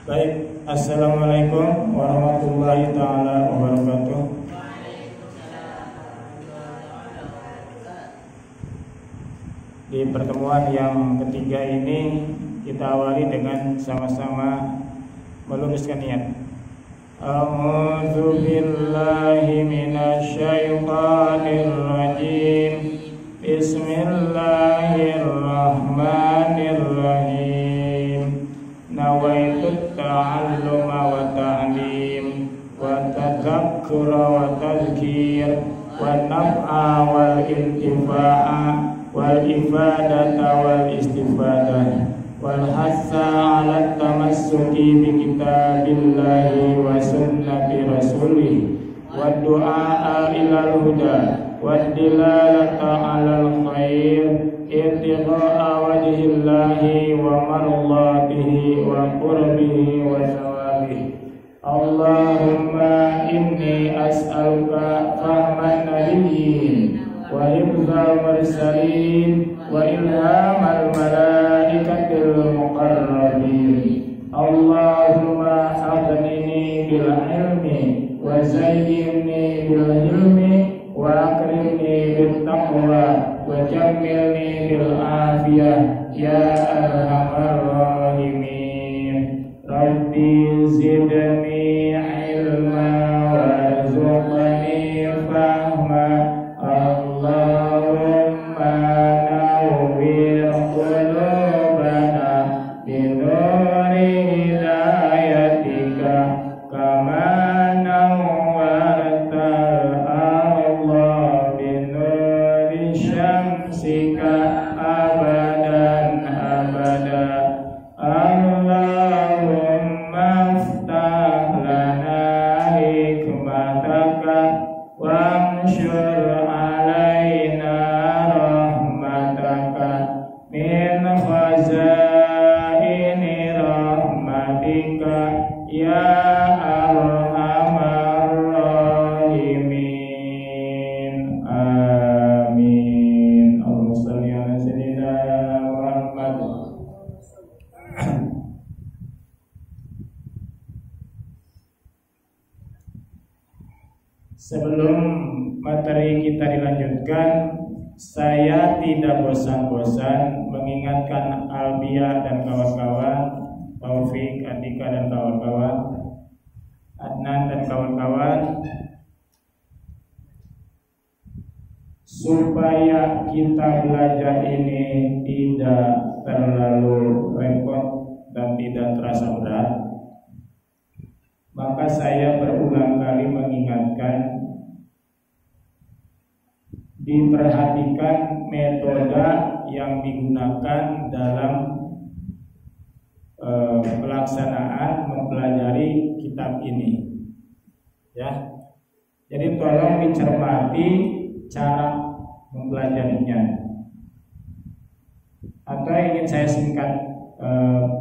Baik, assalamualaikum warahmatullahi taala wabarakatuh. Di pertemuan yang ketiga ini kita awali dengan sama-sama meluruskan niat. A'udzu billahi minasyaitonir rajim. Bismillahirrahmanirrahim. Nawaitu ta'alluma wa ta'lim wa tadzakkura wa tadhkir wa naf'a wal intifa'a wal ifadata wal istifadah wal hassa 'ala tamassuki bi kitabillahi wa sunnati rasulih wa du'a ilal huda wa dilalata 'alal khair ibtigha'a wajhillahi wa mardatihi wa qurbihi wa thawabihi. Allahumma inni as'aluka fahman nabiyyin wa hifdzal mursalin wa ilhamal malaikatil muqarrabin. Allahumma aghnini bil ilmi wa zayyinni bil hilmi wa akrimni bit taqwa wa jammilni bil afiyah ya arhamar rahimin. Rabbi zidni ilma warzuqni fahma. Allahumma nawwir qulubana binuri hidayatika kama nawwartal arda binuri syamsika abadan abada. Allahumma aftah lana hikmataka wamsyur alaina rahmataka min khazaini rahmatika ya arhamar rahimin. Amin. Allahumma shalli ala sayyidina Muhammad. Sebelum materi kita dilanjutkan, saya tidak bosan-bosan mengingatkan Albia dan kawan-kawan, Taufik, Andika dan kawan-kawan, Adnan dan kawan-kawan, supaya kita belajar ini tidak terlalu repot dan tidak terasa berat. Maka saya berulang kali mengingatkan, diperhatikan metode yang digunakan dalam pelaksanaan mempelajari kitab ini, ya. Jadi tolong dicermati cara mempelajarinya. Atau ingin saya singkat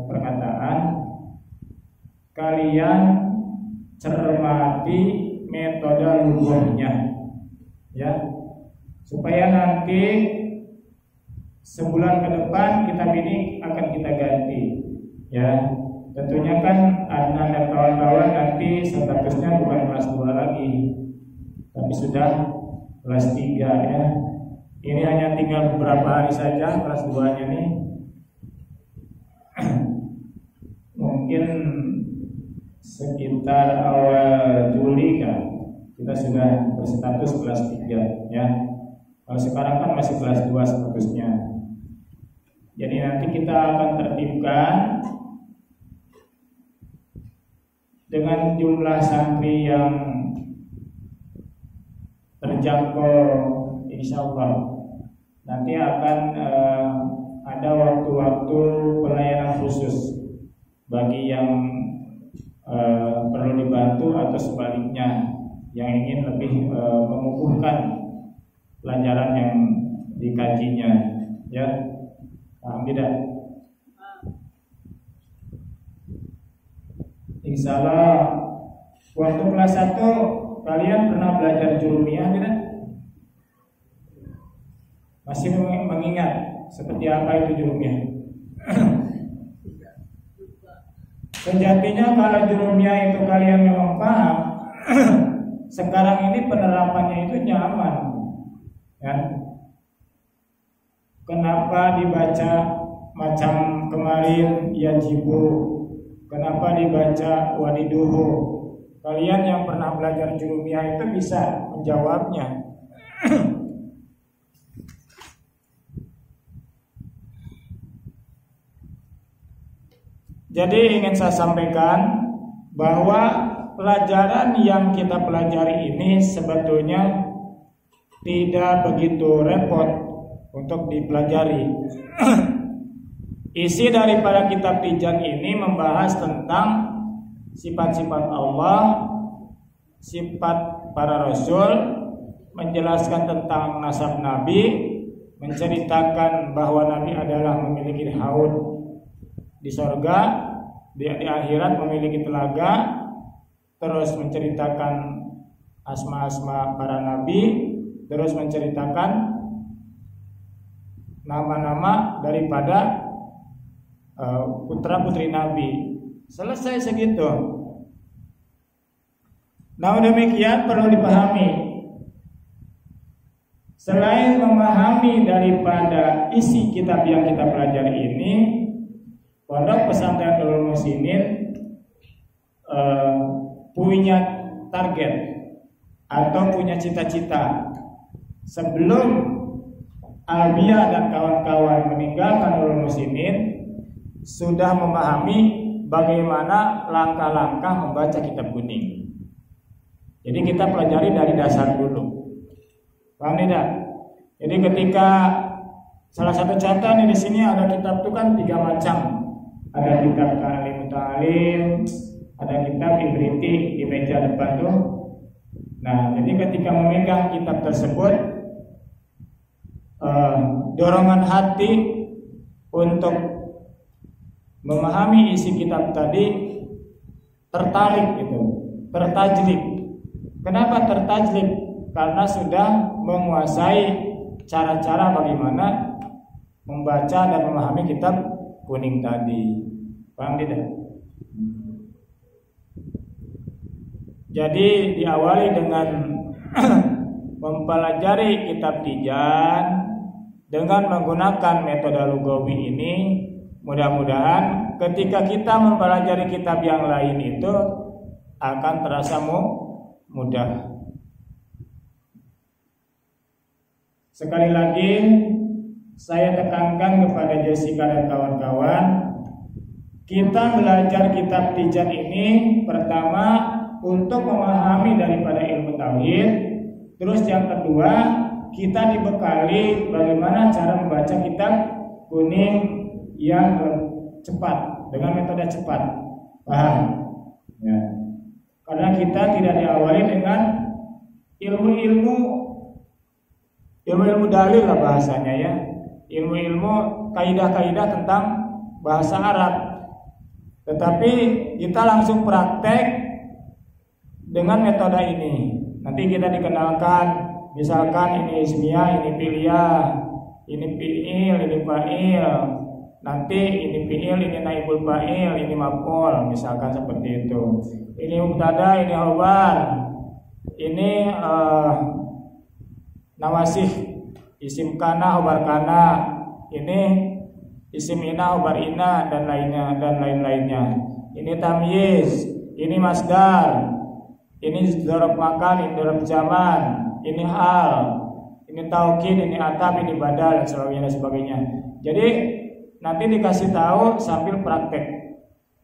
perkataan, kalian cermati metode lughahnya, ya, supaya nanti sebulan ke depan kitab ini akan kita ganti, ya. Tentunya kan Adnan dan kawan-kawan nanti statusnya bukan kelas 2 lagi, tapi sudah kelas 3, ya. Ini hanya tinggal beberapa hari saja kelas 2-nya nih. Mungkin sekitar awal Juli kan kita sudah berstatus kelas 3, ya. Kalau sekarang kan masih kelas 2 statusnya. Jadi nanti kita akan tertibkan dengan jumlah santri yang terjangkau, insya Allah. Nanti akan ada waktu-waktu pelayanan khusus bagi yang perlu dibantu atau sebaliknya yang ingin lebih mengukuhkan pelajaran yang dikajinya, ya. Paham tidak? Insya Allah waktu kelas 1 kalian pernah belajar jurumiyah tidak? Masih mengingat seperti apa itu jurumiyah? Sejatinya kalau jurumiyah itu kalian memang paham, sekarang ini penerapannya itu nyaman, ya. Kenapa dibaca macam kemarin yajibu? Kenapa dibaca wadiduhu? Kalian yang pernah belajar jurumiyah itu bisa menjawabnya. Jadi ingin saya sampaikan bahwa pelajaran yang kita pelajari ini sebetulnya tidak begitu repot untuk dipelajari. Isi daripada kitab Tijan ini membahas tentang sifat-sifat Allah, sifat para rasul, menjelaskan tentang nasab Nabi, menceritakan bahwa Nabi adalah memiliki haud di sorga, di akhirat memiliki telaga, terus menceritakan asma-asma para nabi, terus menceritakan nama-nama daripada putra-putri nabi. Selesai segitu. Nah, demikian perlu dipahami. Selain memahami daripada isi kitab yang kita pelajari ini, Pondok Pesantren Nurul Muhsinin punya target atau punya cita-cita sebelum Albia dan kawan-kawan meninggalkan Nurul Muhsinin sudah memahami bagaimana langkah-langkah membaca kitab kuning. Jadi kita pelajari dari dasar dulu. Paham tidak? Jadi ketika salah satu contoh nih di sini ada kitab itu kan 3 macam. Ada kitab Ta'lim, ada kitab Ibriti di meja depan tuh. Nah, jadi ketika memegang kitab tersebut, dorongan hati untuk memahami isi kitab tadi tertarik gitu, tertajlib. Kenapa tertajlib? Karena sudah menguasai cara-cara bagaimana membaca dan memahami kitab kuning tadi. Paham tidak? Jadi diawali dengan mempelajari kitab Tijan dengan menggunakan metode lugawi ini. Mudah-mudahan ketika kita mempelajari kitab yang lain itu akan terasa mudah. Sekali lagi saya tekankan kepada Jessica dan kawan-kawan, kita belajar kitab Tijan ini pertama untuk memahami daripada ilmu tauhid, terus yang kedua kita dibekali bagaimana cara membaca kitab kuning yang cepat dengan metode cepat. Paham? Ya. Karena kita tidak diawali dengan ilmu-ilmu dalil lah bahasanya ya. Ilmu-ilmu kaidah-kaidah tentang bahasa Arab. Tetapi kita langsung praktek dengan metode ini. Nanti kita dikenalkan, misalkan ini ismiyah, ini fi'liyah, ini fi'il, ini fa'il. Nanti ini fi'il, ini naibul fa'il, ini maf'ul, misalkan seperti itu. Ini mubtada, ini khabar. Ini nawasih, isim kana, khabar kana. Ini isim ina, khabar ina, dan lain-lainnya. Ini tamyiz, ini masdar, ini dzaraf makan, ini dzaraf zaman, ini hal, ini taukid, ini ataf, ini badal, dan sebagainya. Jadi nanti dikasih tahu sambil praktek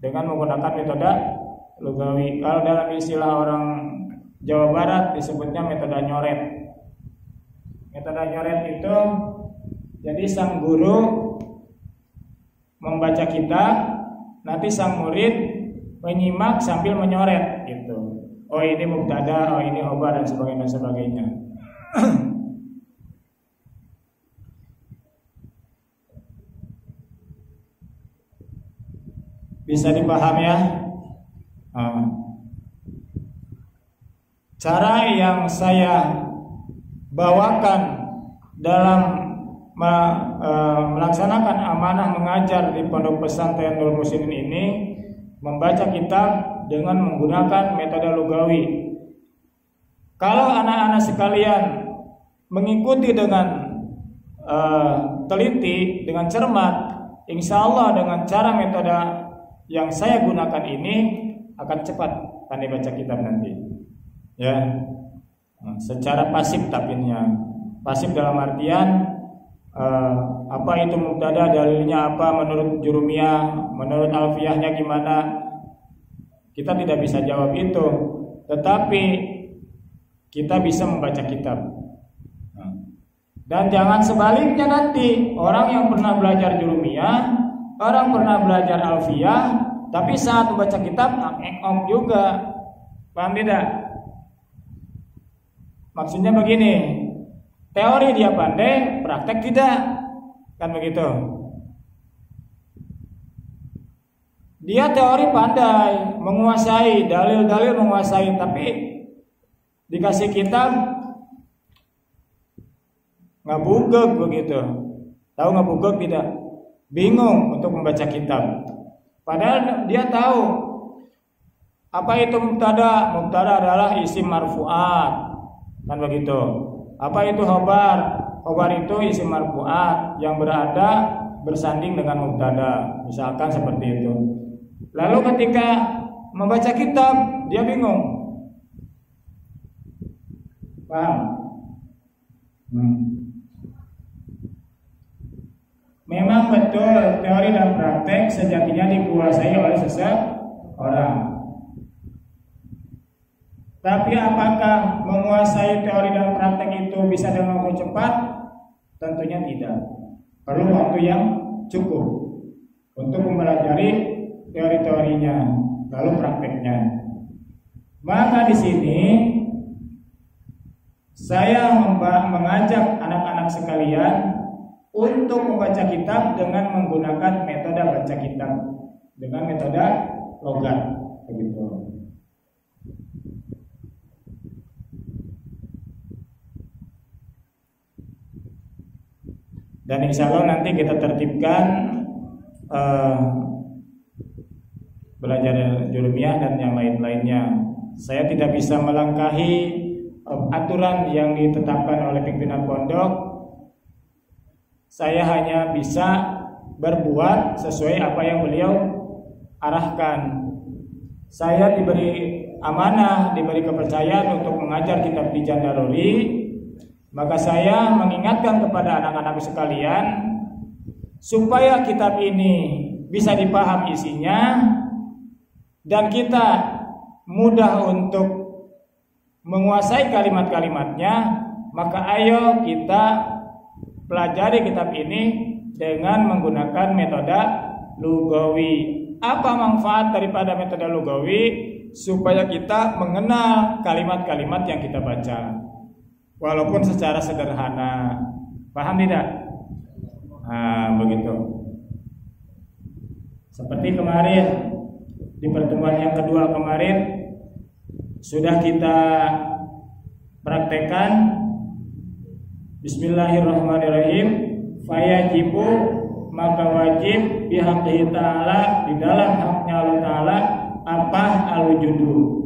dengan menggunakan metode lugawi. Kalau dalam istilah orang Jawa Barat disebutnya metode nyoret. Metode nyoret itu jadi sang guru membaca kitab, nanti sang murid menyimak sambil menyoret gitu. Oh ini mubtada, oh ini khabar, dan sebagainya. Bisa dipahami ya? Cara yang saya bawakan dalam melaksanakan amanah mengajar di Pondok Pesantren Nurul Muhsinin ini membaca kitab dengan menggunakan metode lugawi. Kalau anak-anak sekalian mengikuti dengan teliti, dengan cermat, insya Allah dengan cara metode yang saya gunakan ini akan cepat pandai baca kitab nanti. Ya, secara pasif tapinnya. Pasif dalam artian apa itu mubtada, dalilnya apa, menurut Jurumiyah, menurut Alfiyahnya gimana, kita tidak bisa jawab itu, tetapi kita bisa membaca kitab. Dan jangan sebaliknya nanti, orang yang pernah belajar Jurumiyah, orang pernah belajar Alfiyah, tapi saat membaca kitab engok juga. Paham tidak? Maksudnya begini, teori dia pandai, praktek tidak, kan begitu. Dia teori pandai, menguasai, dalil-dalil menguasai, tapi dikasih kitab ngabugek begitu. Tahu ngabugek tidak? Bingung untuk membaca kitab. Padahal dia tahu apa itu mubtada. Mubtada adalah isim marfu'at, kan begitu. Apa itu khobar? Khobar itu isim marfu'at yang berada bersanding dengan mubtada. Misalkan seperti itu. Lalu ketika membaca kitab dia bingung. Paham? Memang betul teori dan praktek sejatinya dikuasai oleh seseorang. Tapi apakah menguasai teori dan praktek itu bisa dengan waktu cepat? Tentunya tidak. Perlu waktu yang cukup untuk mempelajari teori-teorinya, lalu prakteknya. Maka di sini saya mengajak anak-anak sekalian untuk membaca kitab dengan menggunakan metode baca kitab, dengan metode logat, begitu. Dan insya Allah nanti kita tertibkan belajar Jurumiyah dan yang lain-lainnya. Saya tidak bisa melangkahi aturan yang ditetapkan oleh pimpinan pondok. Saya hanya bisa berbuat sesuai apa yang beliau arahkan. Saya diberi amanah, diberi kepercayaan untuk mengajar kitab Tijan Daruri. Maka saya mengingatkan kepada anak-anak sekalian supaya kitab ini bisa dipaham isinya dan kita mudah untuk menguasai kalimat-kalimatnya. Maka ayo kita pelajari kitab ini dengan menggunakan metode lugawi. Apa manfaat daripada metode lugawi? Supaya kita mengenal kalimat-kalimat yang kita baca, walaupun secara sederhana. Paham tidak? Begitu. Seperti kemarin di pertemuan yang kedua kemarin sudah kita praktekkan Bismillahirrahmanirrahim. Fayajibu, maka wajib bihaqqihi ta'ala, di dalam haknya Allah Ta'ala, apa al-wujudu,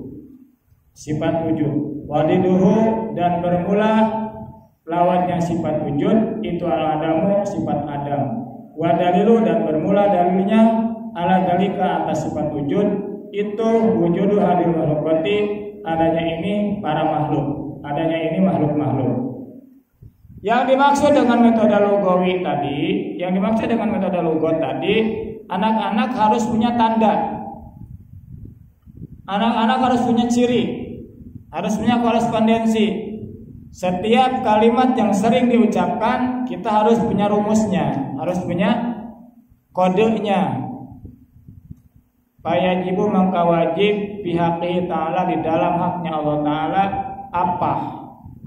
sifat wujud. Wadiduhu, dan bermula lawannya sifat wujud itu al-adamu, sifat adam. Wadalilu, dan bermula dalilnya ala dalika, atas sifat wujud itu wujudu hadil makhlukati, adanya ini para makhluk, adanya ini makhluk-makhluk. Yang dimaksud dengan metode lugawi tadi, anak-anak harus punya tanda, anak-anak harus punya ciri, harus punya korespondensi. Setiap kalimat yang sering diucapkan kita harus punya rumusnya, harus punya kodenya. Fayajibu, maka wajib bihaqqihi ta'ala, di dalam haknya Allah Ta'ala, apa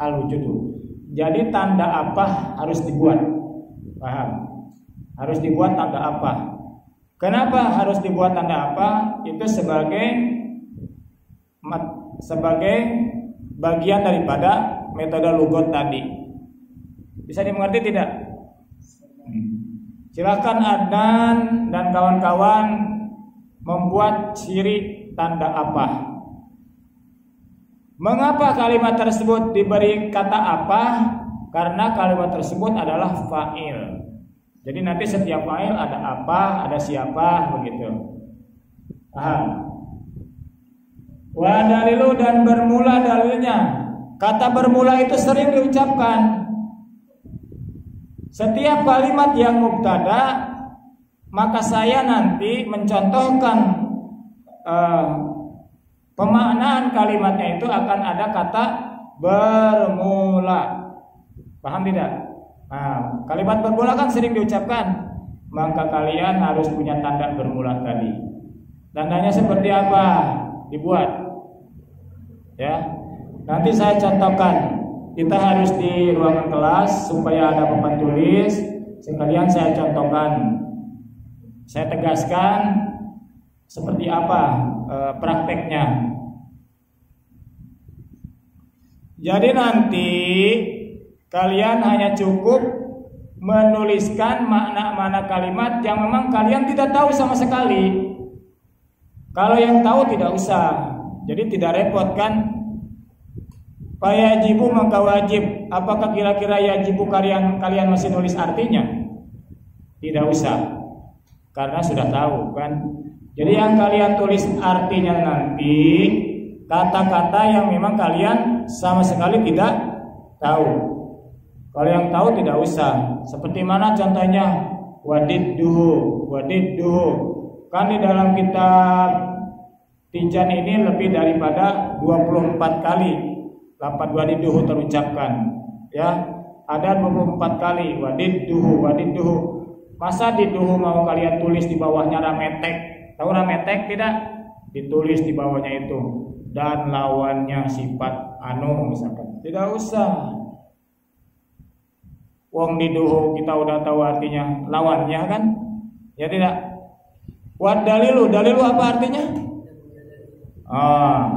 al-wujudu. Jadi tanda apa harus dibuat. Paham? Harus dibuat tanda apa. Kenapa harus dibuat tanda apa? Itu sebagai bagian daripada metode lugot tadi. Bisa dimengerti tidak? Silakan Adnan dan kawan-kawan membuat ciri tanda apa? Mengapa kalimat tersebut diberi kata apa? Karena kalimat tersebut adalah fa'il. Jadi nanti setiap fa'il ada apa, ada siapa, begitu. Paham? Wa dalilu, dan bermula dalilnya. Kata bermula itu sering diucapkan. Setiap kalimat yang mubtada, maka saya nanti mencontohkan pemaknaan kalimatnya itu akan ada kata bermula. Paham tidak? Nah, kalimat bermula kan sering diucapkan, maka kalian harus punya tanda bermula tadi. Tandanya seperti apa? Dibuat, ya. Nanti saya contohkan. Kita harus di ruangan kelas supaya ada papan tulis. Sekalian saya contohkan, saya tegaskan seperti apa prakteknya. Jadi nanti kalian hanya cukup menuliskan makna-makna kalimat yang memang kalian tidak tahu sama sekali. Kalau yang tahu tidak usah. Jadi tidak repot kan? Fayajibu, maka wajib. Apakah kira-kira yajibu kalian masih nulis artinya? Tidak usah, karena sudah tahu kan. Jadi yang kalian tulis artinya nanti kata-kata yang memang kalian sama sekali tidak tahu. Kalau yang tahu tidak usah. Seperti mana contohnya? Wadidduhu. Kan di dalam kitab Tijan ini lebih daripada 24 kali lafaz wadidduhu terucapkan, ya. Ada 24 kali wadidduhu. Masa diduhu mau kalian tulis di bawahnya rametek? Tahu rametek tidak? Ditulis di bawahnya itu dan lawannya sifat anu misalkan. Tidak usah. Wong diduhu kita udah tahu artinya lawannya kan? Ya tidak. Dalilu apa artinya?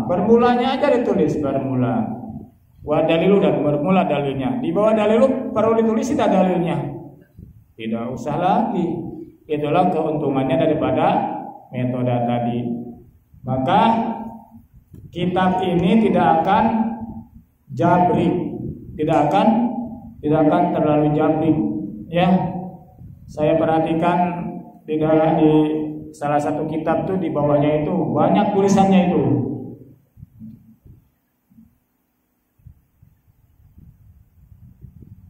Bermulanya aja ditulis bermula. Dalilu, dan bermula dalilnya. Di bawah dalilu perlu ditulis tidak dalilnya? Tidak usah lagi. Itulah keuntungannya daripada metode tadi. Maka kitab ini tidak akan jabrik, tidak akan terlalu jabrik, ya. Saya perhatikan di salah satu kitab tuh di bawahnya itu banyak tulisannya itu.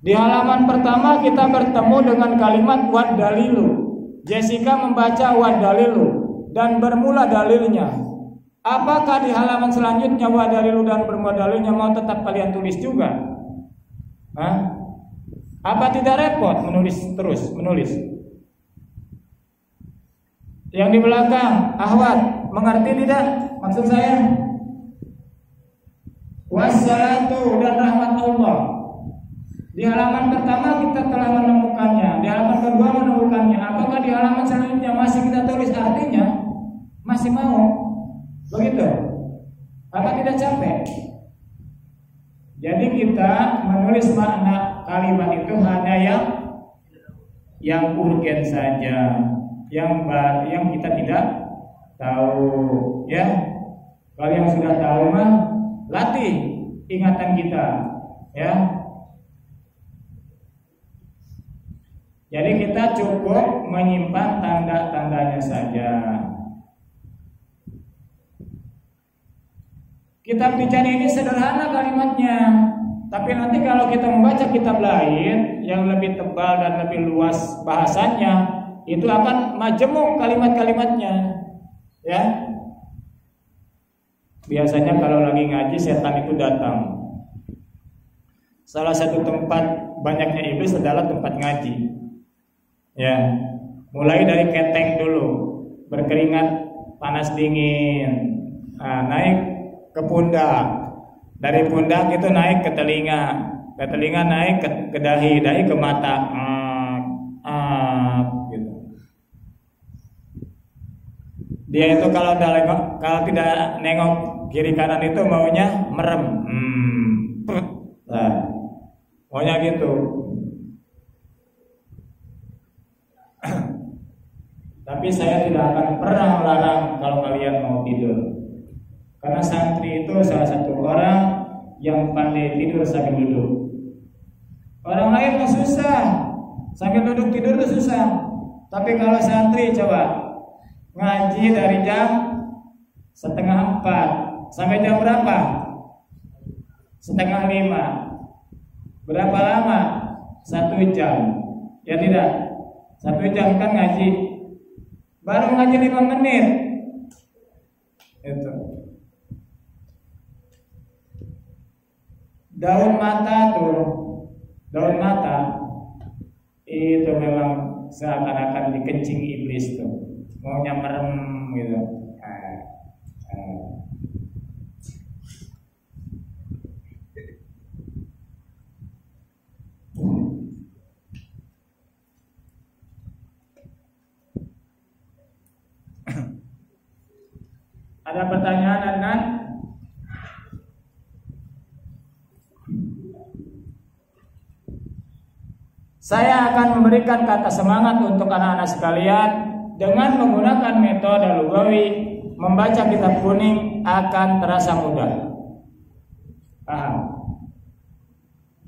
Di halaman pertama kita bertemu dengan kalimat wad dalilu. Jessica membaca wad dalilu dan bermula dalilnya. Apakah di halaman selanjutnya wad dalilu dan bermula dalilnya mau tetap kalian tulis juga? Apa tidak repot menulis? Yang di belakang, Ahwat, mengerti tidak maksud saya? Wassalatu, dan rahmat Allah. Di halaman pertama kita telah menemukannya, di halaman kedua menemukannya. Apakah di halaman selanjutnya masih kita tulis artinya? Masih mau? Begitu? Apa tidak capek? Jadi kita menulis makna kalimat itu hanya yang urgen saja, yang kita tidak tahu, ya. Kalau yang sudah tahu mah latih ingatan kita, ya. Jadi kita cukup menyimpan tanda-tandanya saja. Kitab Tijan ini sederhana kalimatnya, tapi nanti kalau kita membaca kitab lain yang lebih tebal dan lebih luas bahasannya, itu akan majemuk kalimat-kalimatnya, ya. Biasanya kalau lagi ngaji setan itu datang. Salah satu tempat banyaknya iblis adalah tempat ngaji. Ya, mulai dari ketek dulu, berkeringat panas dingin, naik ke pundak, dari pundak itu naik ke telinga naik ke dahi ke mata, gitu. Dia itu kalau tidak nengok kiri kanan itu maunya merem, maunya gitu. Tapi saya tidak akan pernah melarang kalau kalian mau tidur. Karena santri itu salah satu orang yang pandai tidur sambil duduk. Orang lain mah susah, sambil duduk tidur itu susah. Tapi kalau santri coba ngaji dari jam 3:30 sampai jam berapa? 4:30. Berapa lama? 1 jam. Ya tidak? 1 jam kan ngaji. Baru ngaji 5 menit. Itu. Daun mata itu memang seakan-akan dikencing iblis tuh. Maunya merem gitu. Ada pertanyaan, Adnan? Saya akan memberikan kata semangat untuk anak-anak sekalian dengan menggunakan metode lugawi. Membaca kitab kuning akan terasa mudah. Paham?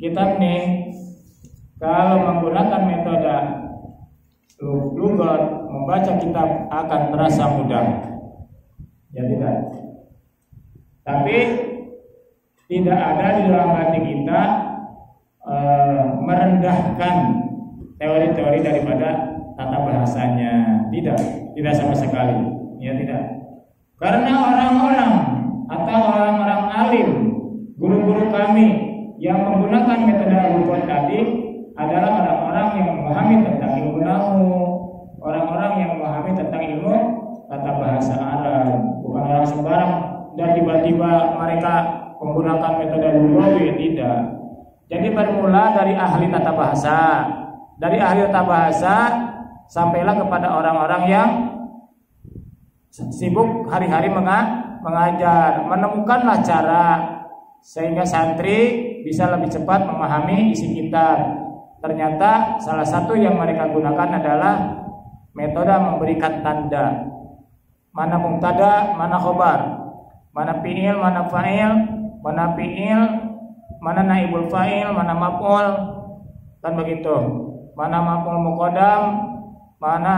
Kitab ini kalau menggunakan metode lugat, membaca kitab akan terasa mudah. Ya tidak. Tapi tidak ada di dalam hati kita merendahkan teori-teori daripada tata bahasanya. Tidak sama sekali. Ya tidak. Karena orang-orang atau orang-orang alim, guru-guru kami yang menggunakan metode lugat tadi adalah orang-orang yang memahami tentang ilmu nahwu, orang-orang yang memahami tentang ilmu tata bahasa Arab, bukan orang sembarang dan tiba-tiba mereka menggunakan metode lugawi, tidak. Jadi bermula dari ahli tata bahasa, dari ahli tata bahasa sampailah kepada orang-orang yang sibuk hari-hari mengajar, menemukanlah cara sehingga santri bisa lebih cepat memahami isi kitab. Ternyata salah satu yang mereka gunakan adalah metode memberikan tanda. Mana mubtada, mana khobar, mana fi'il, mana fa'il, mana fi'il, mana naibul fa'il, mana maf'ul, kan begitu. Mana maf'ul muqaddam, mana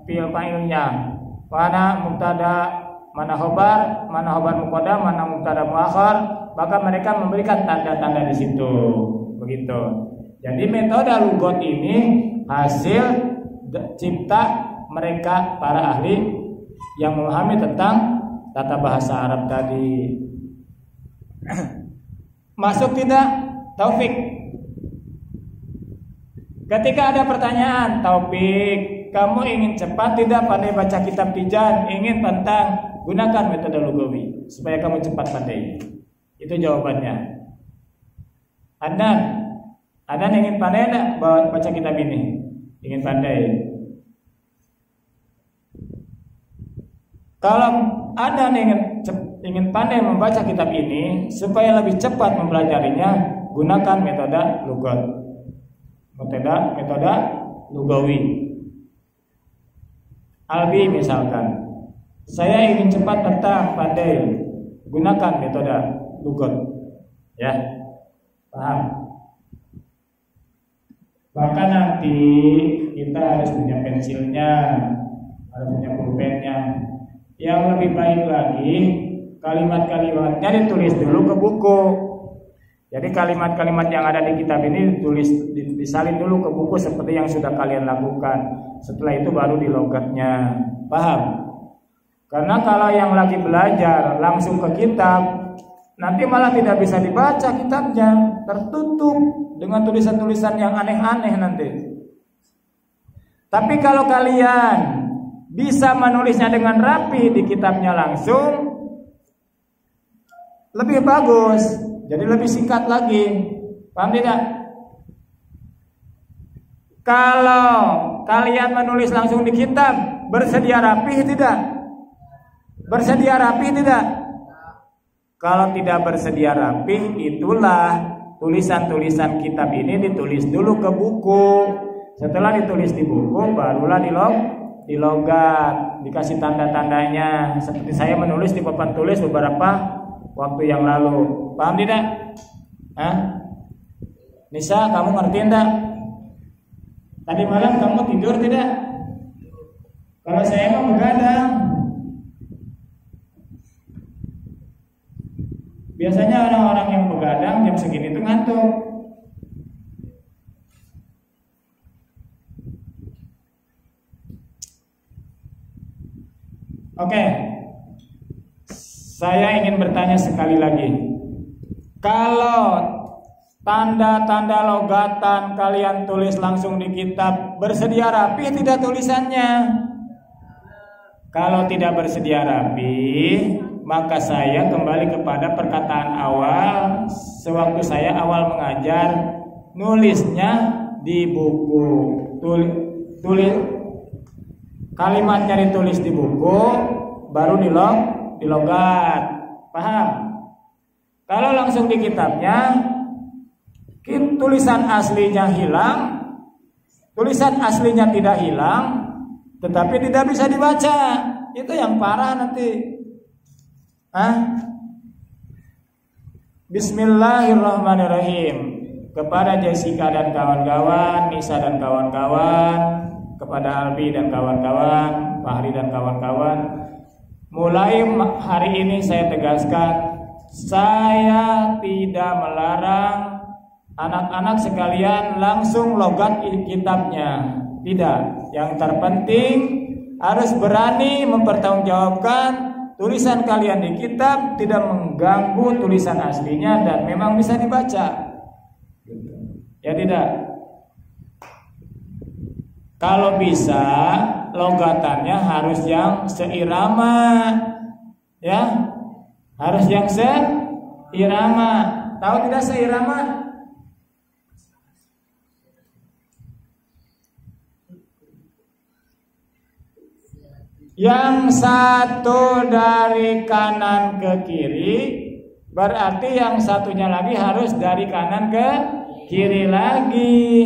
fi'il fa'ilnya, mana mubtada, mana khobar muqaddam, mana mubtada muakhar, maka mereka memberikan tanda-tanda di situ, begitu. Jadi metode lugat ini hasil cipta mereka para ahli yang memahami tentang tata bahasa Arab tadi. Masuk tidak, Taufik? Ketika ada pertanyaan, Taufik, kamu ingin cepat tidak pandai baca kitab Tijan? Ingin tentang gunakan metode lugawi supaya kamu cepat pandai. Itu jawabannya. Adnan ingin pandai enggak baca kitab ini? Ingin pandai. Kalau Anda ingin pandai membaca kitab ini supaya lebih cepat mempelajarinya, gunakan metode lugat. Metode lugawi. Albi misalkan, saya ingin cepat tentang pandai, gunakan metode lugat. Ya. Paham? Bahkan nanti kita harus punya pensilnya, harus punya pulpennya. Yang lebih baik lagi, kalimat-kalimatnya ditulis dulu ke buku. Jadi kalimat-kalimat yang ada di kitab ini disalin dulu ke buku seperti yang sudah kalian lakukan. Setelah itu baru di logatnya. Paham? Karena kalau yang lagi belajar langsung ke kitab, nanti malah tidak bisa dibaca kitabnya, tertutup dengan tulisan-tulisan yang aneh-aneh nanti. Tapi kalau kalian bisa menulisnya dengan rapi di kitabnya langsung, lebih bagus, jadi lebih singkat lagi. Paham tidak? Kalau kalian menulis langsung di kitab, bersedia rapi tidak? Bersedia rapi tidak? Kalau tidak bersedia rapi, itulah tulisan-tulisan kitab ini ditulis dulu ke buku. Setelah ditulis di buku, barulah di logat, dikasih tanda-tandanya. Seperti saya menulis di papan tulis beberapa waktu yang lalu. Paham tidak? Nisa, kamu ngerti enggak? Tadi malam kamu tidur tidak? Kalau saya mau begadang. Biasanya orang-orang yang begadang jam segini itu ngantuk. Oke. Saya ingin bertanya sekali lagi. Kalau tanda-tanda logatan kalian tulis langsung di kitab, bersedia rapi tidak tulisannya? Kalau tidak bersedia rapi, maka saya kembali kepada perkataan awal sewaktu saya awal mengajar, nulisnya di buku. Tulis kalimatnya ditulis di buku, baru di logat. Paham? Kalau langsung di kitabnya, tulisan aslinya hilang, tulisan aslinya tidak hilang, tetapi tidak bisa dibaca. Itu yang parah nanti. Bismillahirrahmanirrahim. Kepada Jessica dan kawan-kawan, Nisa dan kawan-kawan, kepada Albi dan kawan-kawan, Fahri dan kawan-kawan, mulai hari ini saya tegaskan, saya tidak melarang anak-anak sekalian langsung logat kitabnya. Tidak. Yang terpenting harus berani mempertanggungjawabkan tulisan kalian di kitab tidak mengganggu tulisan aslinya dan memang bisa dibaca. Ya tidak? Kalau bisa logatannya harus yang seirama. Ya. Harus yang seirama. Tahu tidak seirama? Yang satu dari kanan ke kiri, berarti yang satunya lagi harus dari kanan ke kiri lagi.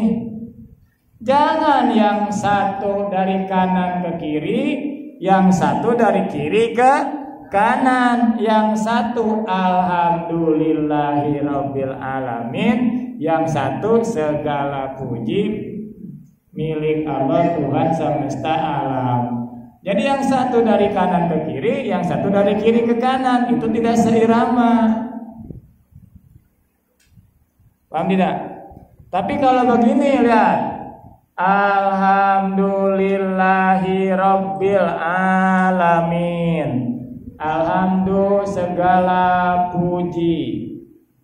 Jangan yang satu dari kanan ke kiri, yang satu dari kiri ke kanan. Yang satu alhamdulillahirabbil alamin, yang satu segala puji milik Allah Tuhan semesta alam. Jadi yang satu dari kanan ke kiri, yang satu dari kiri ke kanan, itu tidak seirama. Paham tidak? Tapi kalau begini, lihat, alhamdulillahirabbil alamin, alhamdulillah segala puji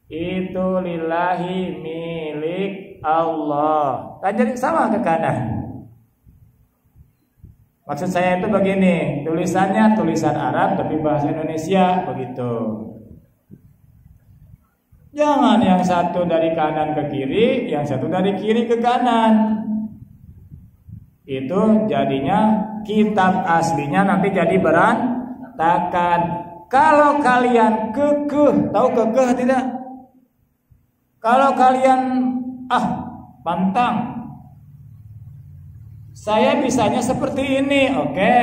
itu lillahi milik Allah. Kan jadi sama ke kanan. Maksud saya itu begini, tulisannya tulisan Arab tapi bahasa Indonesia begitu. Jangan yang satu dari kanan ke kiri, yang satu dari kiri ke kanan. Itu jadinya kitab aslinya nanti jadi berantakan. Kalau kalian kekeh, tahu kekeh tidak? Kalau kalian pantang, saya bisanya seperti ini, oke.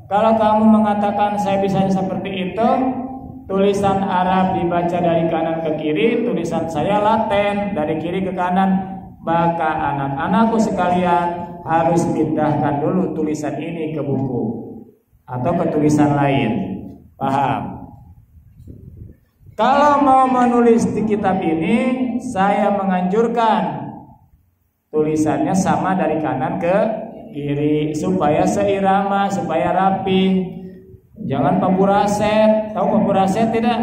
Kalau kamu mengatakan saya bisanya seperti itu, tulisan Arab dibaca dari kanan ke kiri, tulisan saya Latin dari kiri ke kanan, maka anak-anakku sekalian harus pindahkan dulu tulisan ini ke buku atau ke tulisan lain. Paham? Kalau mau menulis di kitab ini, saya menganjurkan tulisannya sama dari kanan ke kiri supaya seirama, supaya rapi. Jangan pemburaset. Tahu pemburaset tidak?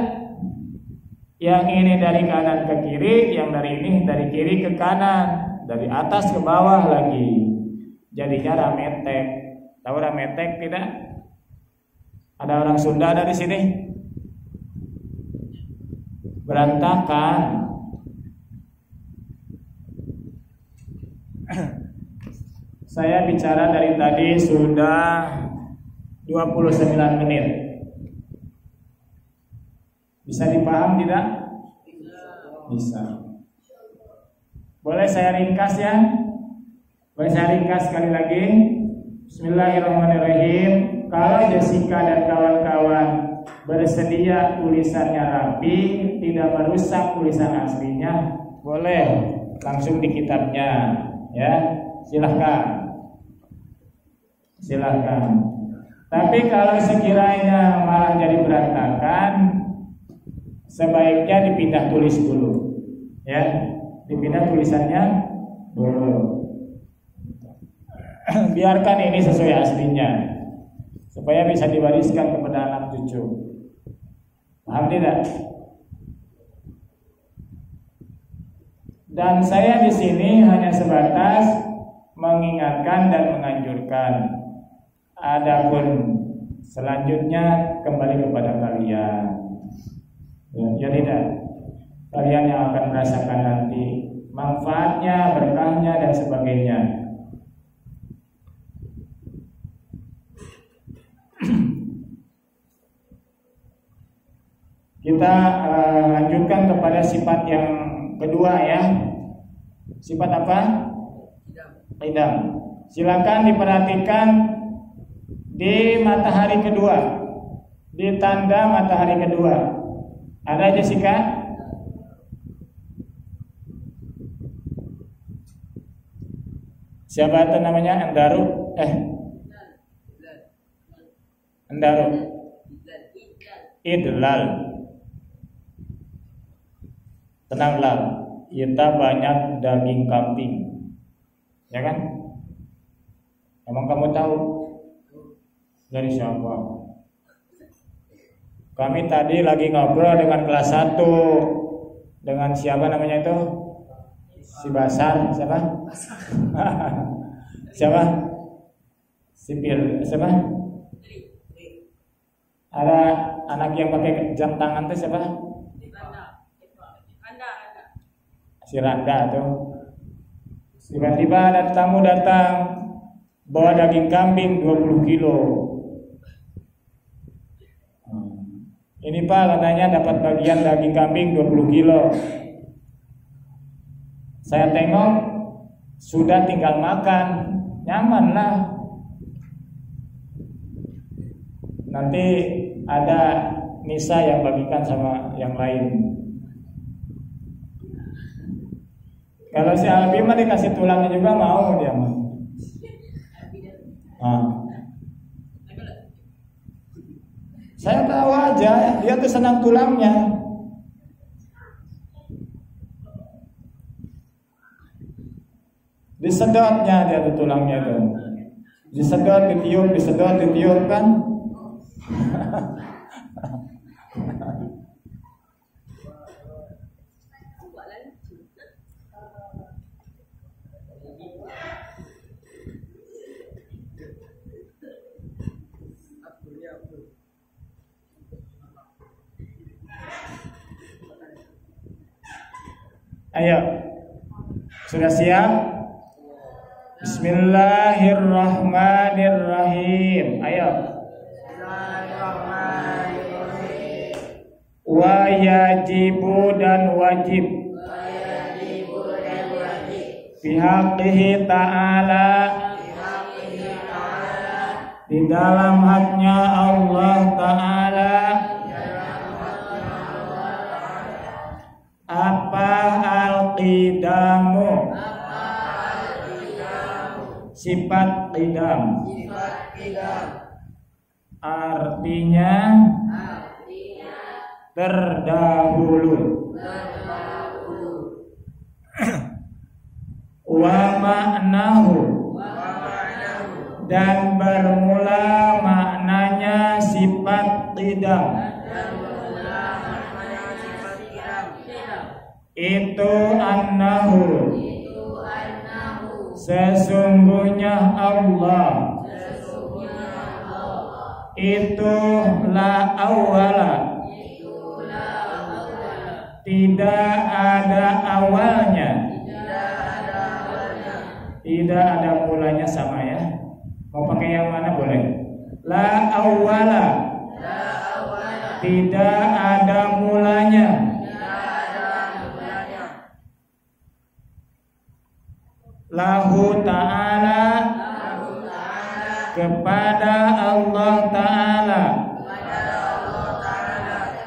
Yang ini dari kanan ke kiri, yang dari ini dari kiri ke kanan, dari atas ke bawah lagi. Jadinya rametek. Tahu rametek tidak? Ada orang Sunda ada di sini? Berantakan. Saya bicara dari tadi sudah 29 menit. Bisa dipaham tidak? Bisa. Boleh saya ringkas ya? Boleh saya ringkas sekali lagi? Bismillahirrahmanirrahim. Kalau Jessica dan kawan-kawan bersedia tulisannya rapi, tidak merusak tulisan aslinya, boleh langsung di kitabnya, ya. Silahkan. Tapi kalau sekiranya malah jadi berantakan, sebaiknya dipindah tulis dulu, ya. Dipindah tulisannya dulu. Biarkan ini sesuai aslinya, supaya bisa diwariskan kepada anak cucu. Paham tidak? Dan saya di sini hanya sebatas mengingatkan dan menganjurkan. Adapun selanjutnya kembali kepada kalian. Ya tidak. Kalian yang akan merasakan nanti manfaatnya, berkahnya dan sebagainya. Kita lanjutkan kepada sifat yang kedua, ya. Sifat apa? Qidam. Silakan diperhatikan di matahari kedua, di tanda matahari kedua. Ada Jessica? Siapa itu namanya? Endaru? Endaru. Idlal. Tenanglah, kita banyak daging kambing, ya kan? Emang kamu tahu dari siapa? Kami tadi lagi ngobrol dengan kelas 1, dengan siapa namanya itu? Si Basar, siapa? Siapa? Sipil, siapa? Ada anak yang pakai jam tangan itu siapa? Si Randa tuh. Tiba-tiba ada tamu datang bawa daging kambing 20 kilo. Ini Pak, katanya dapat bagian daging kambing 20 kilo. Saya tengok sudah tinggal makan, nyaman lah. Nanti ada Nisa yang bagikan sama yang lain. Kalau si Albi mah dikasih tulangnya juga mau dia mah. Saya tahu aja, dia tuh senang tulangnya. Disedotnya dia tuh tulangnya tuh. Disedot, ditiup kan. Ayo, sudah siap? Bismillahirrahmanirrahim. Ayo. Wa yajibu dan wajib. Bihaqqihi ta'ala. Di dalam haknya Allah Ta'ala. Apa al-qidamu? Sifat qidam. Artinya terdahulu. Wa ma'nahu, dan bermula maknanya sifat qidam. Itu annahu, sesungguhnya Allah. Itu la awala, tidak ada awalnya, tidak ada mulanya. Sama ya, mau pakai yang mana boleh. La awala, tidak ada mulanya. Lahu ta'ala, kepada Allah Ta'ala.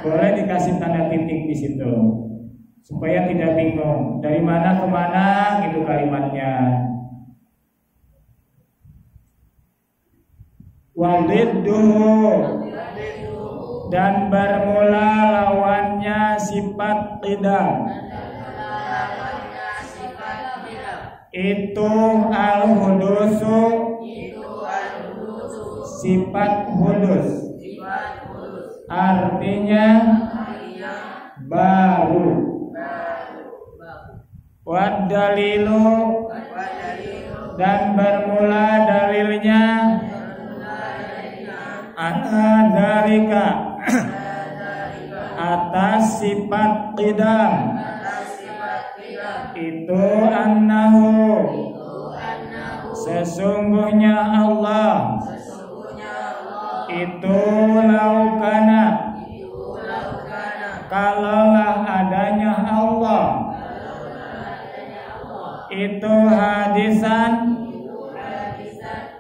Boleh dikasih tanda titik di situ supaya tidak bingung dari mana ke mana gitu kalimatnya. Wadidduhu, dan bermula lawannya sifat qidam. Itu al-hudusu, sifat hudus, artinya baru. Wad dalilu, dan bermula dalilnya dzalika, atas sifat qidam, itu annahu, sesungguhnya Allah, itu laukana, kalaulah adanya Allah, itu hadisan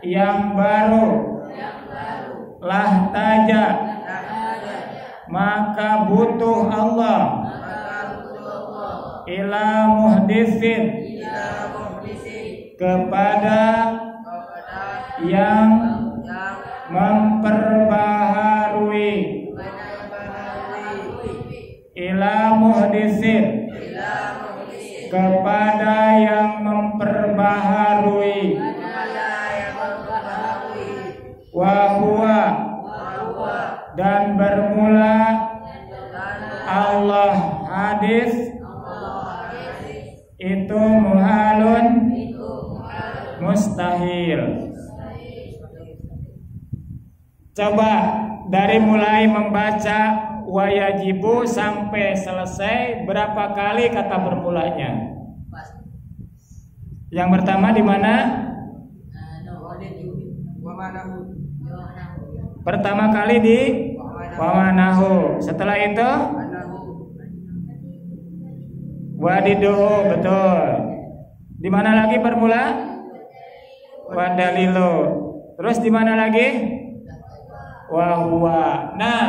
yang baru, lahtaja, maka butuh Allah, ila muhdisin, kepada yang memperbaharui, ila muhdisin, kepada yang memperbaharui, wahwa, dan bermula Allah hadis, itu muhalun, mustahil. Coba dari mulai membaca wayajibu sampai selesai, berapa kali kata bermulanya? Yang pertama di mana? Pertama kali di wamanahu. Setelah itu wadiduhu, betul. Di mana lagi bermula? Wadalilu. Terus di mana lagi? Wahwa. Nah,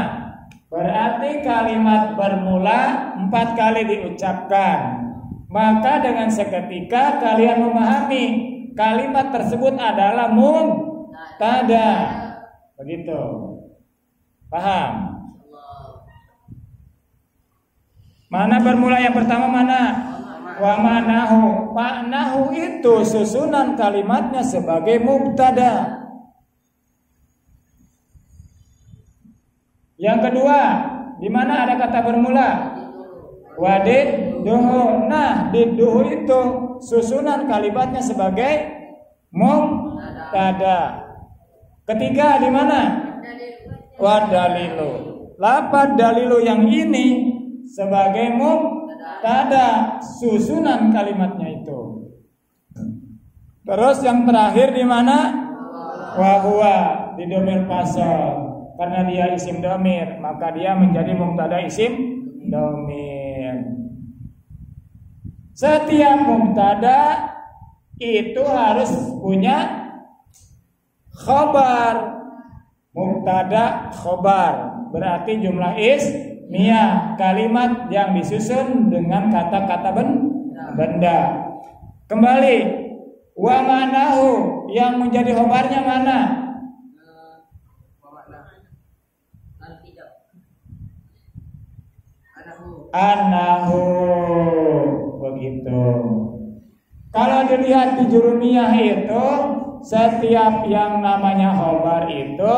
berarti kalimat bermula 4 kali diucapkan. Maka dengan seketika kalian memahami kalimat tersebut adalah mubtada. Begitu. Paham? Mana bermula yang pertama mana? Wa manahu. Ma'nahu itu susunan kalimatnya sebagai mubtada. Yang kedua, di mana ada kata bermula? Wadidduhu. Nah, didduhu itu susunan kalimatnya sebagai mubtada. Ketiga di mana? Wadalilu. Lafaz dalilu yang ini sebagai mubtada, susunan kalimatnya itu. Terus yang terakhir di mana? Wahwa, di dhamir fasal. Karena dia isim dhamir, maka dia menjadi mubtada isim dhamir. Setiap mubtada itu harus punya khobar. Mubtada khobar berarti jumlah ismiyah, kalimat yang disusun dengan kata-kata benda. Kembali, wa manahu, yang menjadi khobarnya mana? Anahu, begitu. Kalau dilihat di jurumiyah itu, setiap yang namanya khobar itu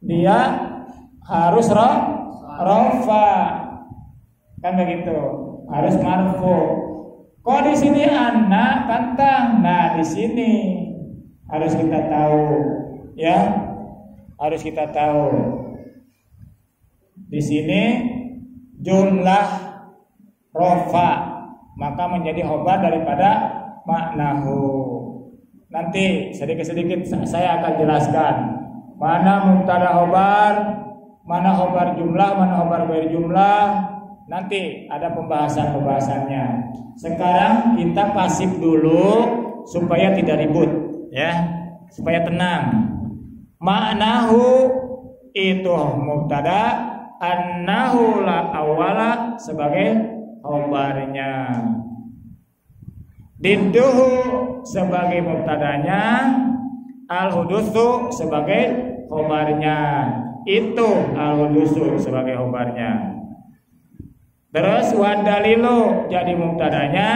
dia harus rafa, kan begitu, harus marfu. Kok di sini anak kantang? Nah, di sini harus kita tahu, ya, harus kita tahu. Di sini jumlah rafa, maka menjadi khobar daripada maknahu. Nanti sedikit-sedikit saya akan jelaskan mana mubtada khobar, mana khobar jumlah, mana khobar berjumlah. Nanti ada pembahasannya. Sekarang kita pasif dulu supaya tidak ribut, ya. supaya tenang. Ma'nahu itu mubtada, annahu la awala sebagai khobarnya, didduhu sebagai mubtadanya, al-hudutsu sebagai khobarnya. Itu al-hudutsu sebagai khobarnya. Terus wadalilu jadi mubtadanya,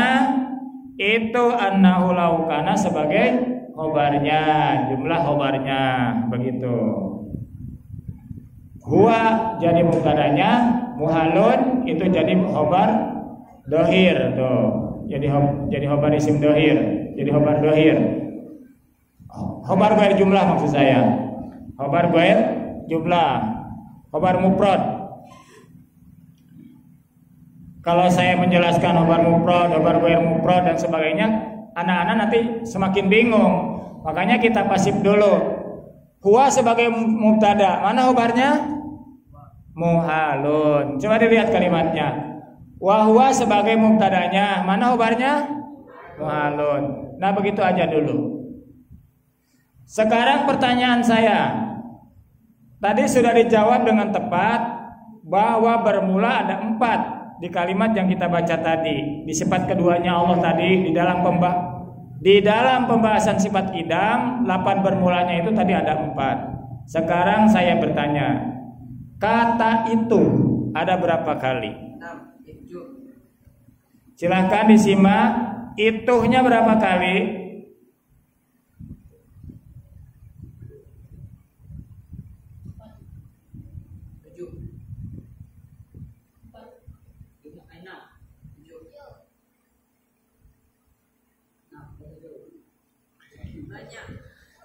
itu annahu laukana sebagai khobarnya, jumlah khobarnya, begitu. Huwa jadi mubtadanya, muhalun itu jadi khobar dohir tuh. Jadi khobar isim dohir, jadi khobar dohir. Khobar ghair jumlah maksud saya. Khobar ghair jumlah, khobar mufrad. Kalau saya menjelaskan khobar mufrad, khobar ghair mufrad dan sebagainya, anak-anak nanti semakin bingung. Makanya kita pasif dulu. Huwa sebagai mubtada, mana khobarnya? Muhalun. Coba dilihat kalimatnya. Wa huwa sebagai mubtadanya, mana khobarnya? Muhalun. Nah, begitu aja dulu. Sekarang pertanyaan saya. Tadi sudah dijawab dengan tepat bahwa bermula ada 4 di kalimat yang kita baca tadi. Di sifat keduanya Allah tadi di dalam pembahasan sifat idam 8 bermulanya itu tadi ada 4. Sekarang saya bertanya, kata itu ada berapa kali? Silahkan disimak, itunya berapa kali?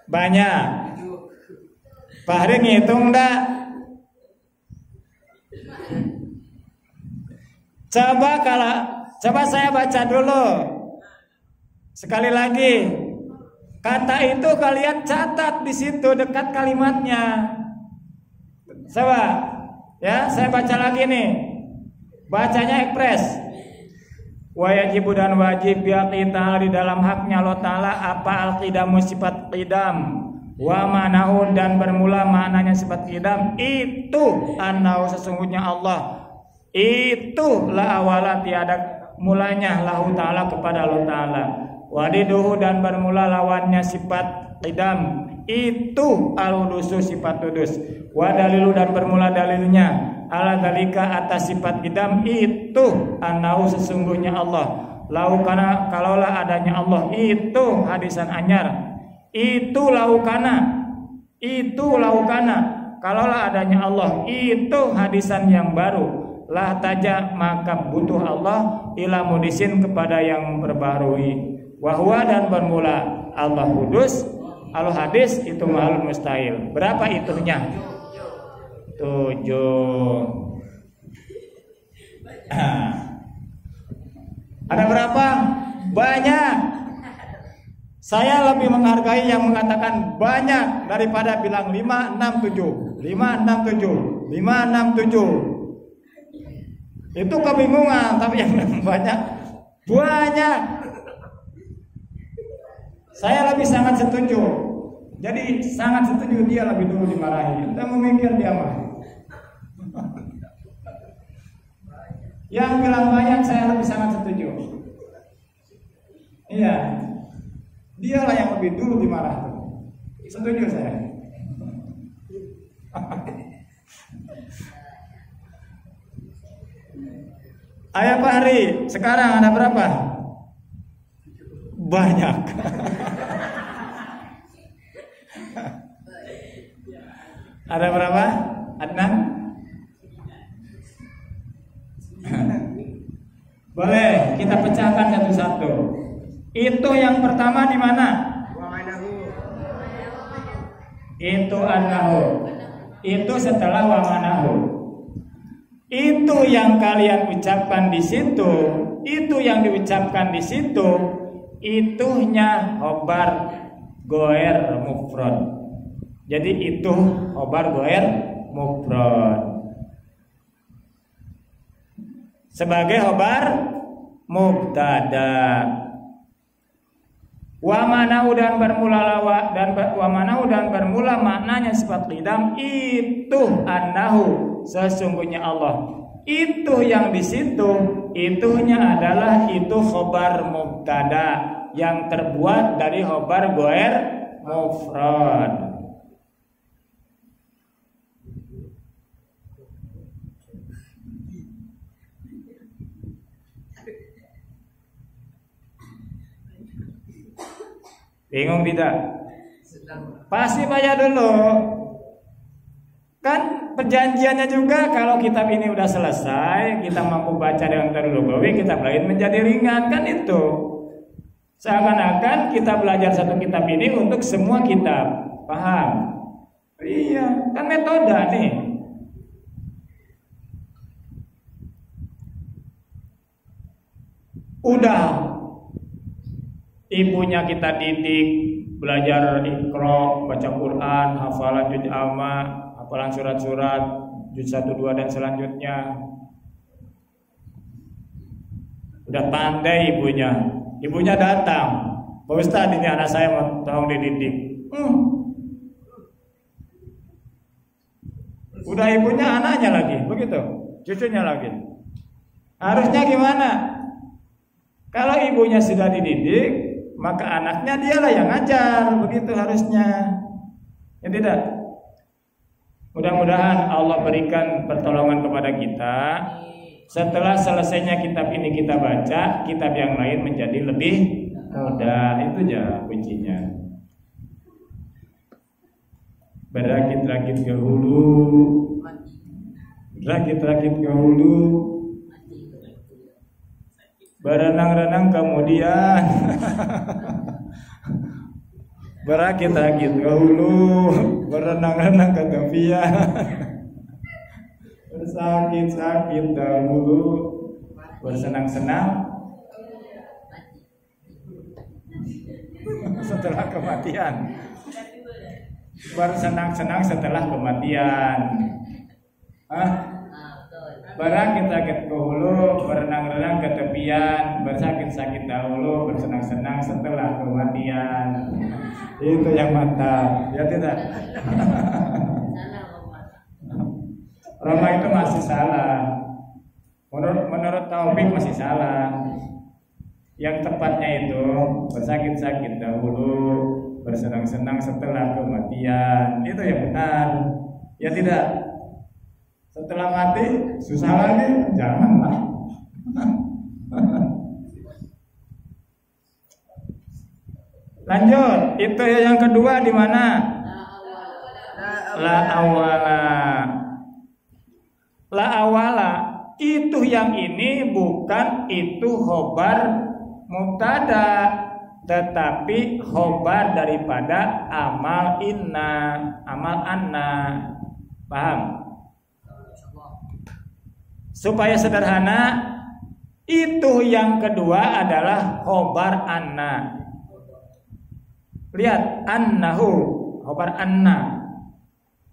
Banyak. Pak Hari ngitung enggak? Coba saya baca dulu. Sekali lagi. Kata itu kalian catat di situ dekat kalimatnya. Coba ya, saya baca lagi nih. Bacanya ekspres. Wajibu dan wajib kita di dalam haknya Allah Ta'ala apa al-qidamu sifat qidam, wa ma'nahu dan bermula maknanya sifat qidam, itu annahu sesungguhnya Allah, itu la awala tiada mulanya lahu Ta'ala kepada Allah Ta'ala, wadiduhu dan bermula lawannya sifat qidam, itu al-hudusu sifat hudus, wadalilu dan bermula dalilnya ala dalika atas sifat qidam, itu annahu sesungguhnya Allah, laukana kalaulah adanya Allah, itu hadisan anyar, itu laukana kalaulah adanya Allah, itu hadisan yang baru, lah taja maka butuh Allah ila mudisin kepada yang berbarui, wahwa dan bermula Allah hudus, al hadis itu mahalul mustahil. Berapa itunya? 7. Ada berapa? Banyak. Saya lebih menghargai yang mengatakan banyak daripada bilang 5, 6, 7 5, 6, 7 5, 6, 7. Itu kebingungan. Tapi yang banyak. Saya lebih sangat setuju. Jadi sangat setuju dia lebih dulu dimarahi. Kita memikir dia mah. Yang bilang banyak saya lebih sangat setuju. Iya. Dialah yang lebih dulu dimarah. Setuju saya. Ayah Pak Hari, sekarang ada berapa? Banyak. Ada berapa? Adnan? Boleh, kita pecahkan satu-satu. Itu yang pertama di mana? Itu annahu. Itu setelah wa manahu. Itu yang kalian ucapkan di situ, itu yang diucapkan di situ, itunya khobar ghair mufrad. Jadi itu khobar ghair mufrad. Sebagai khobar mubtada. dan bermula maknanya sifat qidam itu annahu, sesungguhnya Allah. Itu yang di situ, itunya adalah itu khobar mubtada yang terbuat dari khobar goer mufrad. Bingung tidak? Pasti baca dulu. Kan perjanjiannya juga kalau kitab ini udah selesai, kita mampu baca dengan terlugawi, kitab lain menjadi ringan, kan itu. Seakan-akan kita belajar satu kitab ini untuk semua kitab. Paham? Iya, kan metode nih. Udah ibunya kita didik, belajar Iqra, baca Quran, hafalan juz amma, hafalan surat-surat, juz 1, 2 dan selanjutnya. Udah pandai ibunya. Ibunya datang, Pak Ustadz, ini anak saya mau tolong dididik. Udah ibunya anaknya lagi, begitu, cucunya lagi. Harusnya gimana? Kalau ibunya sudah dididik, maka anaknya dialah yang ngajar, begitu harusnya. Ya tidak? Mudah-mudahan Allah berikan pertolongan kepada kita. Setelah selesainya kitab ini kita baca, kitab yang lain menjadi lebih mudah. Itu aja kuncinya. Berakit-rakit ke hulu, rakit-rakit ke hulu, berenang-renang kemudian berakit-rakit ke hulu, berenang-renang ke tepian, bersakit-sakit dahulu, bersenang-senang setelah kematian, bersenang-senang setelah kematian. Berakit-rakit ke hulu, berenang-renang ke tepian, bersakit-sakit dahulu, bersenang-senang setelah kematian. Itu yang mantap, ya tidak? Roma itu masih salah. Menurut Taufik masih salah. Yang tepatnya itu bersakit-sakit dahulu, bersenang-senang setelah kematian. Itu yang benar, ya tidak? Setelah mati susah lagi, janganlah. Lanjut, itu yang kedua di mana? La awala. La awala itu yang ini bukan itu khobar mubtada, tetapi khobar daripada amal inna, amal anna. Paham? Supaya sederhana, itu yang kedua adalah khobar anna. Lihat, annahu, khobar anna,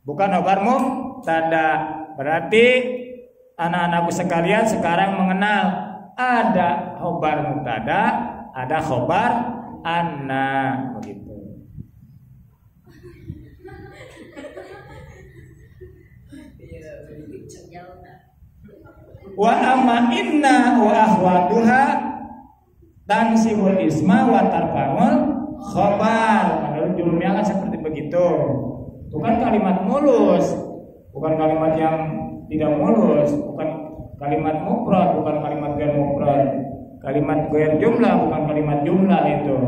bukan khobar mubtada. Berarti anak-anakku sekalian sekarang mengenal ada khobar mubtada, ada khobar anna, begitu. Wa amma inna wa ahwaduha tansibul isma wa tarfa'ul khobar. Menurut jurumnya kan seperti begitu. Bukan kalimat mulus, bukan kalimat yang tidak mulus, bukan kalimat mufrad, bukan kalimat ghair mufrad, kalimat ghair jumlah, bukan kalimat jumlah itu.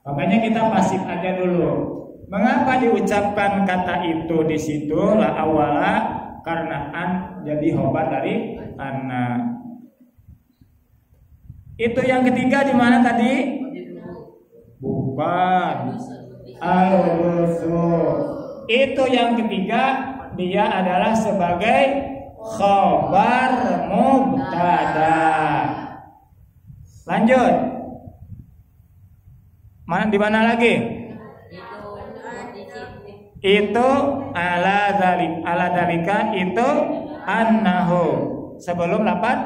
Makanya kita pasif aja dulu. Mengapa diucapkan kata itu di situ la awala? Karena an jadi khobar dari anna. Itu yang ketiga di mana tadi? Bukan. Al-rusul. Itu yang ketiga, dia adalah sebagai khobar mubtada. Lanjut. Di mana lagi? Itu ala dalika itu annahu. Sebelum lapan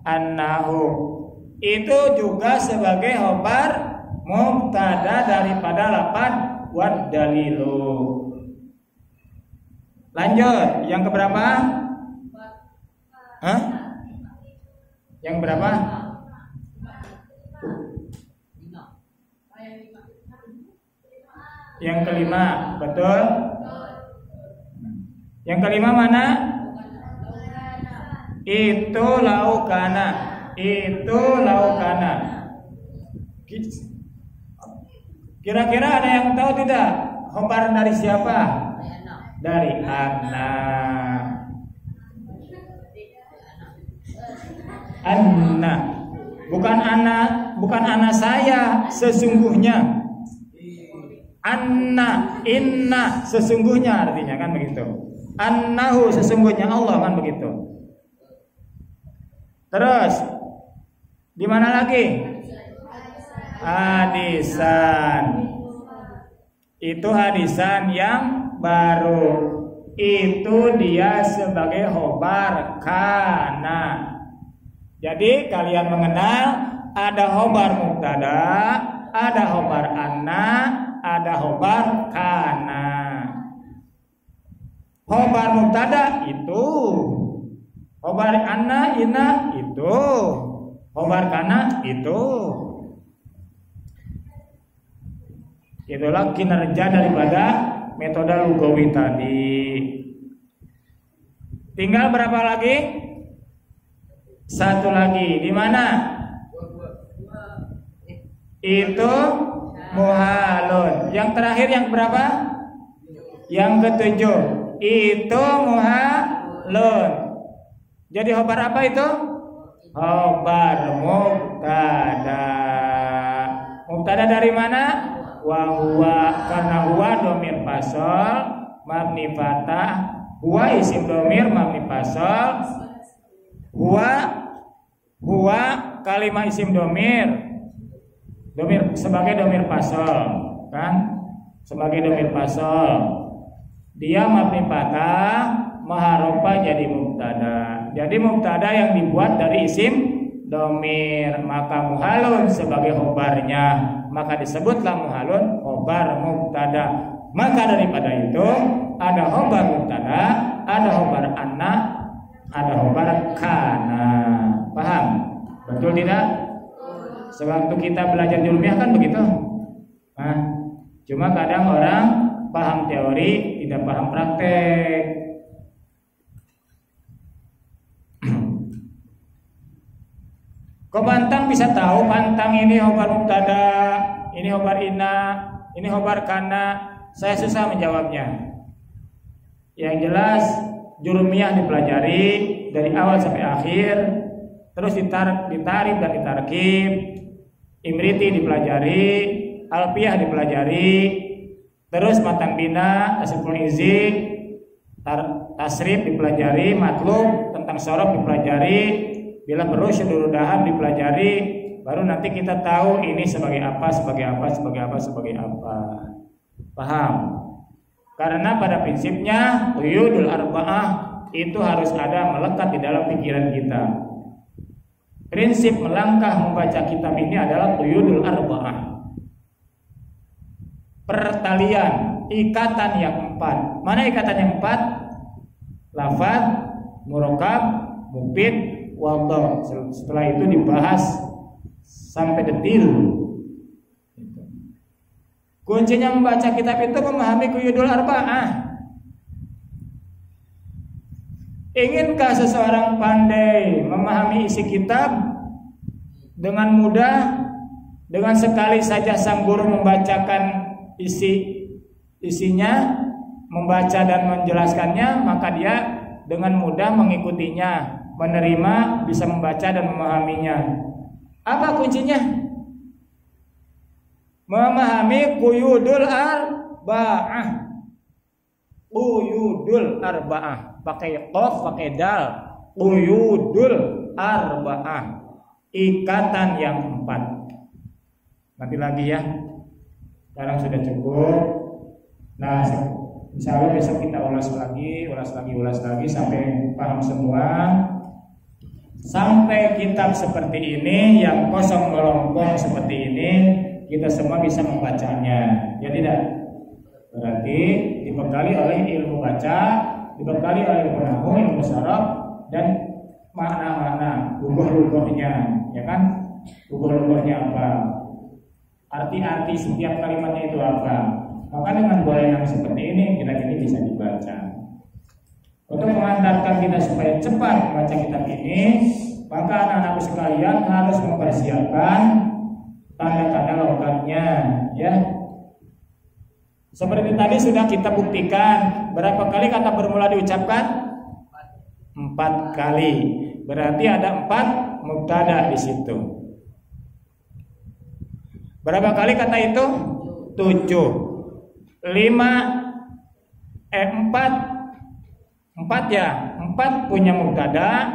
annahu. itu juga sebagai khobar mubtada daripada lafaz wad dalilu. Lanjut, yang keberapa? Hah? Yang berapa? Yang kelima, betul? Yang kelima mana? Itu laukana. Itu laukana. Kira-kira ada yang tahu tidak? Khobar dari siapa? Dari anak. Anak. Bukan anak saya sesungguhnya. Anna, inna sesungguhnya artinya kan begitu. Annahu sesungguhnya Allah kan begitu. Terus di mana lagi? Hadisan. Itu hadisan yang baru. Itu dia sebagai khobar kana. Jadi kalian mengenal ada khobar mubtada, ada khobar anna, ada khobar kana. Khobar mubtada itu, khobar anna inna itu, khobar kana itu. Itulah kinerja daripada metode lugawi tadi. Tinggal berapa lagi? Satu lagi. Di mana? Itu muhalun. Yang terakhir yang berapa? Yang ketujuh. Itu muhalun. Jadi khobar apa itu? Khobar mubtada. Mubtada dari mana? Wa huwa, karena huwa domir fasol mabni fatah. Huwa isim domir mabni fasol. Huwa kalimah isim domir sebagai domir fasol, kan? Sebagai domir fasol. Dia mabni fatah, maharofa jadi mubtada. Jadi mubtada yang dibuat dari isim domir, maka muhalun sebagai khobarnya, maka disebutlah muhalun khobar mubtada. Maka daripada itu ada khobar mubtada, ada khobar anna, ada khobar kana. Paham? Betul tidak? Sewaktu kita belajar di ilmiah kan begitu. Nah, cuma kadang orang paham teori, tidak paham praktek. Kok Bantang bisa tahu Bantang ini khobar mubtada, ini khobar inna, ini khobar kana? Saya susah menjawabnya. Yang jelas jurumiyah dipelajari dari awal sampai akhir, terus ditarif dan ditarkib. Imriti dipelajari, alfiyah dipelajari, terus matan bina, tasriful izi, tasrif dipelajari, matlub tentang sorof dipelajari, bila perlu syudurudahan dipelajari, baru nanti kita tahu ini sebagai apa, sebagai apa, sebagai apa, sebagai apa. Paham? Karena pada prinsipnya quyudul arba'ah itu harus ada, melekat di dalam pikiran kita. Prinsip melangkah membaca kitab ini adalah quyudul arba'ah. Pertalian, ikatan yang empat. Mana ikatan yang empat? Lafaz, murakkab, mufid, wadh. Setelah itu dibahas sampai detil. Kuncinya membaca kitab itu memahami quyudul arba'ah. Inginkah seseorang pandai memahami isi kitab dengan mudah, dengan sekali saja sang guru membacakan isinya, membaca dan menjelaskannya, maka dia dengan mudah mengikutinya, menerima, bisa membaca dan memahaminya. Apa kuncinya? Memahami quyudul arba'ah. Quyudul arba'ah, pakai qaf, pakai dal. Quyudul arba'ah, ikatan yang empat. Nanti lagi ya. Sekarang sudah cukup. Nah, insya Allah besok kita ulas lagi sampai paham semua. Sampai kitab seperti ini yang kosong melompong seperti ini kita semua bisa membacanya, ya tidak? Berarti dibekali oleh ilmu baca, dibekali oleh ilmu nahwu, ilmu sharaf, dan makna-makna, lughah-lughahnya, ya kan? Lughah-lughahnya apa? Arti-arti setiap kalimatnya itu apa? Maka dengan gorengan seperti ini kitab ini bisa dibaca. Untuk mengantarkan kita supaya cepat membaca kitab ini, maka anak-anakku sekalian harus mempersiapkan tanda-tanda logatnya, ya. Seperti tadi sudah kita buktikan, berapa kali kata bermula diucapkan? 4 kali. Berarti ada 4 mubtada di situ. Berapa kali kata itu? 7. 4 ya. 4 punya mubtada,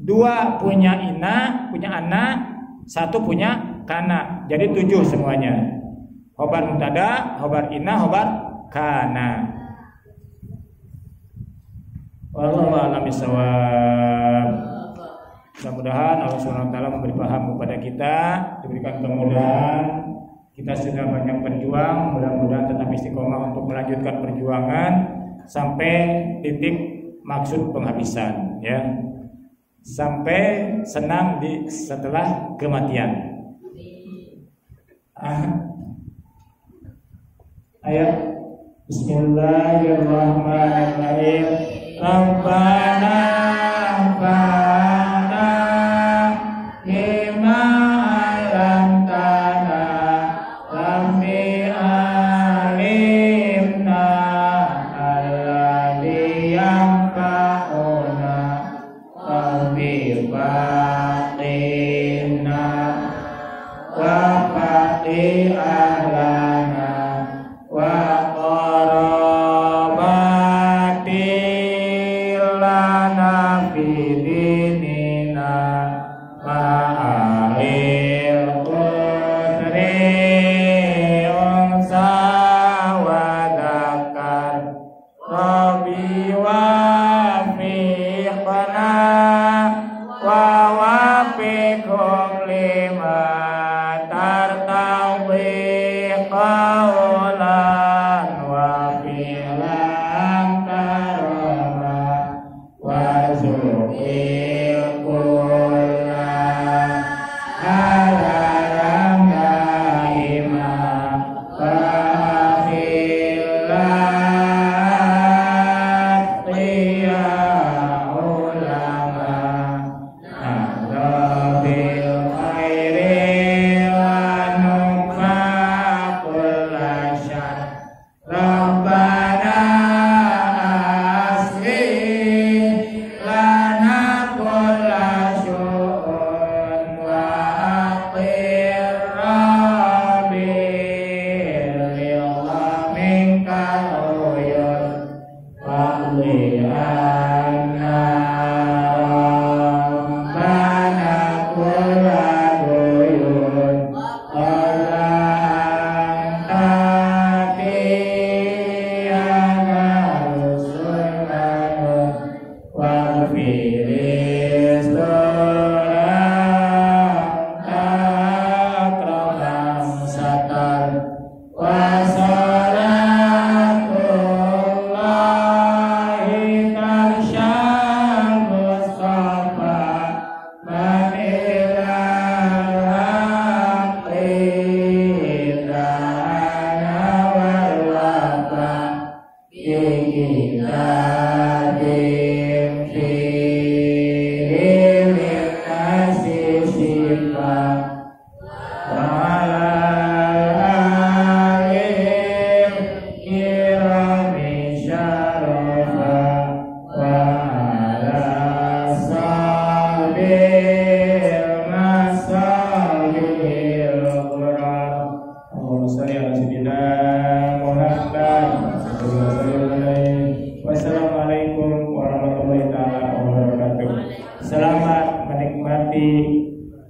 2 punya ina, punya ana, 1 punya kana. Jadi 7 semuanya. Khobar mubtada, khobar ina, khobar kana. Wallahu a'lam bishawab. Mudah-mudahan Allah Subhanahu wa taala memberi paham kepada kita, diberikan kemudahan. Kita sudah banyak berjuang, mudah-mudahan tetap istiqomah untuk melanjutkan perjuangan sampai titik maksud penghabisan, ya. Sampai senang setelah kematian. Ayat Bismillahirrahmanirrahim. Rabbana fa'na bima 'allamtana rabbi alimna alladzi yanfa'una rabbi faqina wa faqi ahlana wa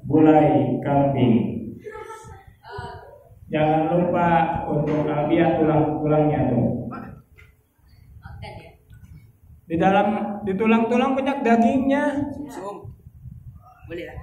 gulai kambing. Jangan lupa untuk lihat tulang-tulangnya tuh. Di tulang-tulang banyak dagingnya. Sum. Boleh lah.